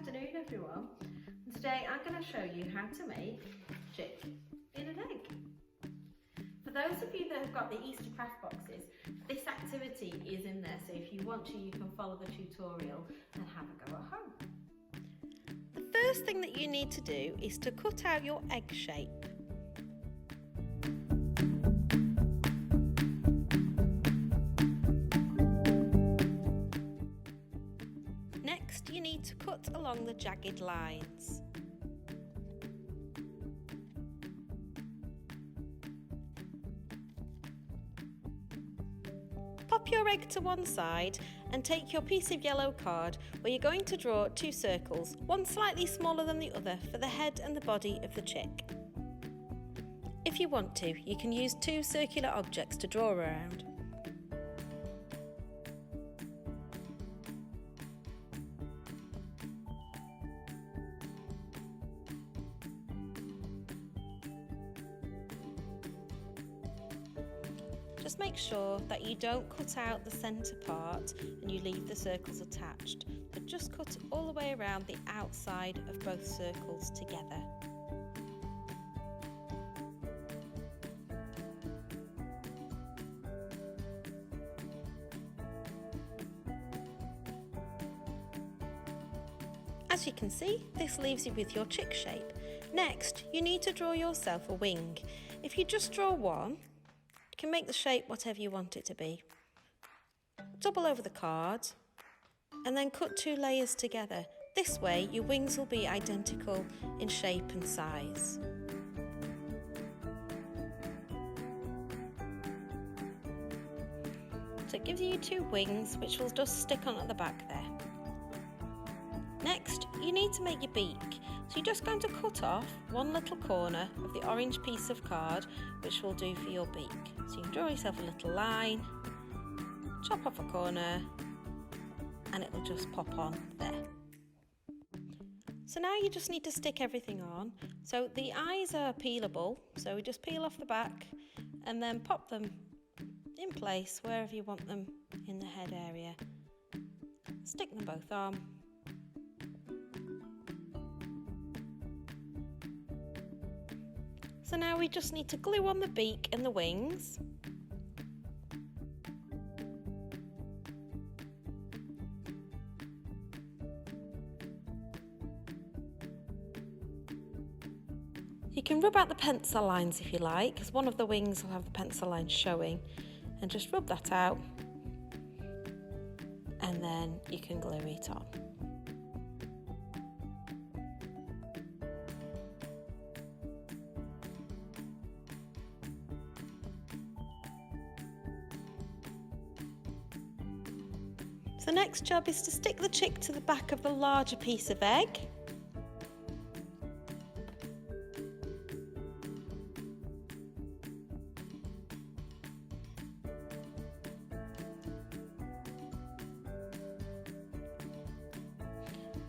afternoon everyone, and today I'm going to show you how to make chick in an egg. For those of you that have got the Easter craft boxes, this activity is in there, so if you want to you can follow the tutorial and have a go at home. The first thing that you need to do is to cut out your egg shape. Next, you need to cut along the jagged lines. Pop your egg to one side and take your piece of yellow card where you're going to draw two circles, one slightly smaller than the other for the head and the body of the chick. If you want to, you can use two circular objects to draw around. Just make sure that you don't cut out the centre part and you leave the circles attached, but just cut all the way around the outside of both circles together. As you can see, this leaves you with your chick shape. Next, you need to draw yourself a wing. If you just draw one, you can make the shape whatever you want it to be. Double over the card and then cut two layers together. This way your wings will be identical in shape and size. So it gives you two wings which will just stick on at the back there. Next, you need to make your beak. So you're just going to cut off one little corner of the orange piece of card, which will do for your beak. So you can draw yourself a little line, chop off a corner, and it will just pop on there. So now you just need to stick everything on. So the eyes are peelable, so we just peel off the back and then pop them in place wherever you want them in the head area. Stick them both on. So now we just need to glue on the beak and the wings. You can rub out the pencil lines if you like, because one of the wings will have the pencil lines showing, and just rub that out and then you can glue it on. So the next job is to stick the chick to the back of the larger piece of egg.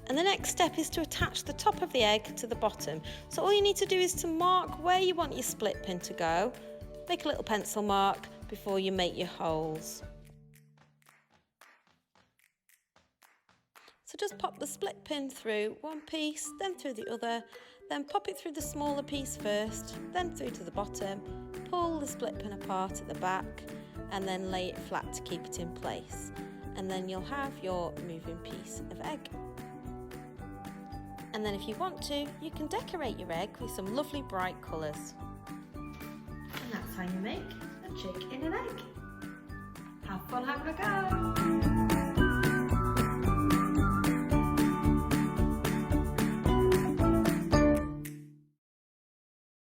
And the next step is to attach the top of the egg to the bottom. So all you need to do is to mark where you want your split pin to go. Make a little pencil mark before you make your holes. So just pop the split pin through one piece, then through the other, then pop it through the smaller piece first, then through to the bottom, pull the split pin apart at the back, and then lay it flat to keep it in place. And then you'll have your moving piece of egg. And then if you want to, you can decorate your egg with some lovely bright colours. And that's how you make a chick in an egg. Have fun having a go!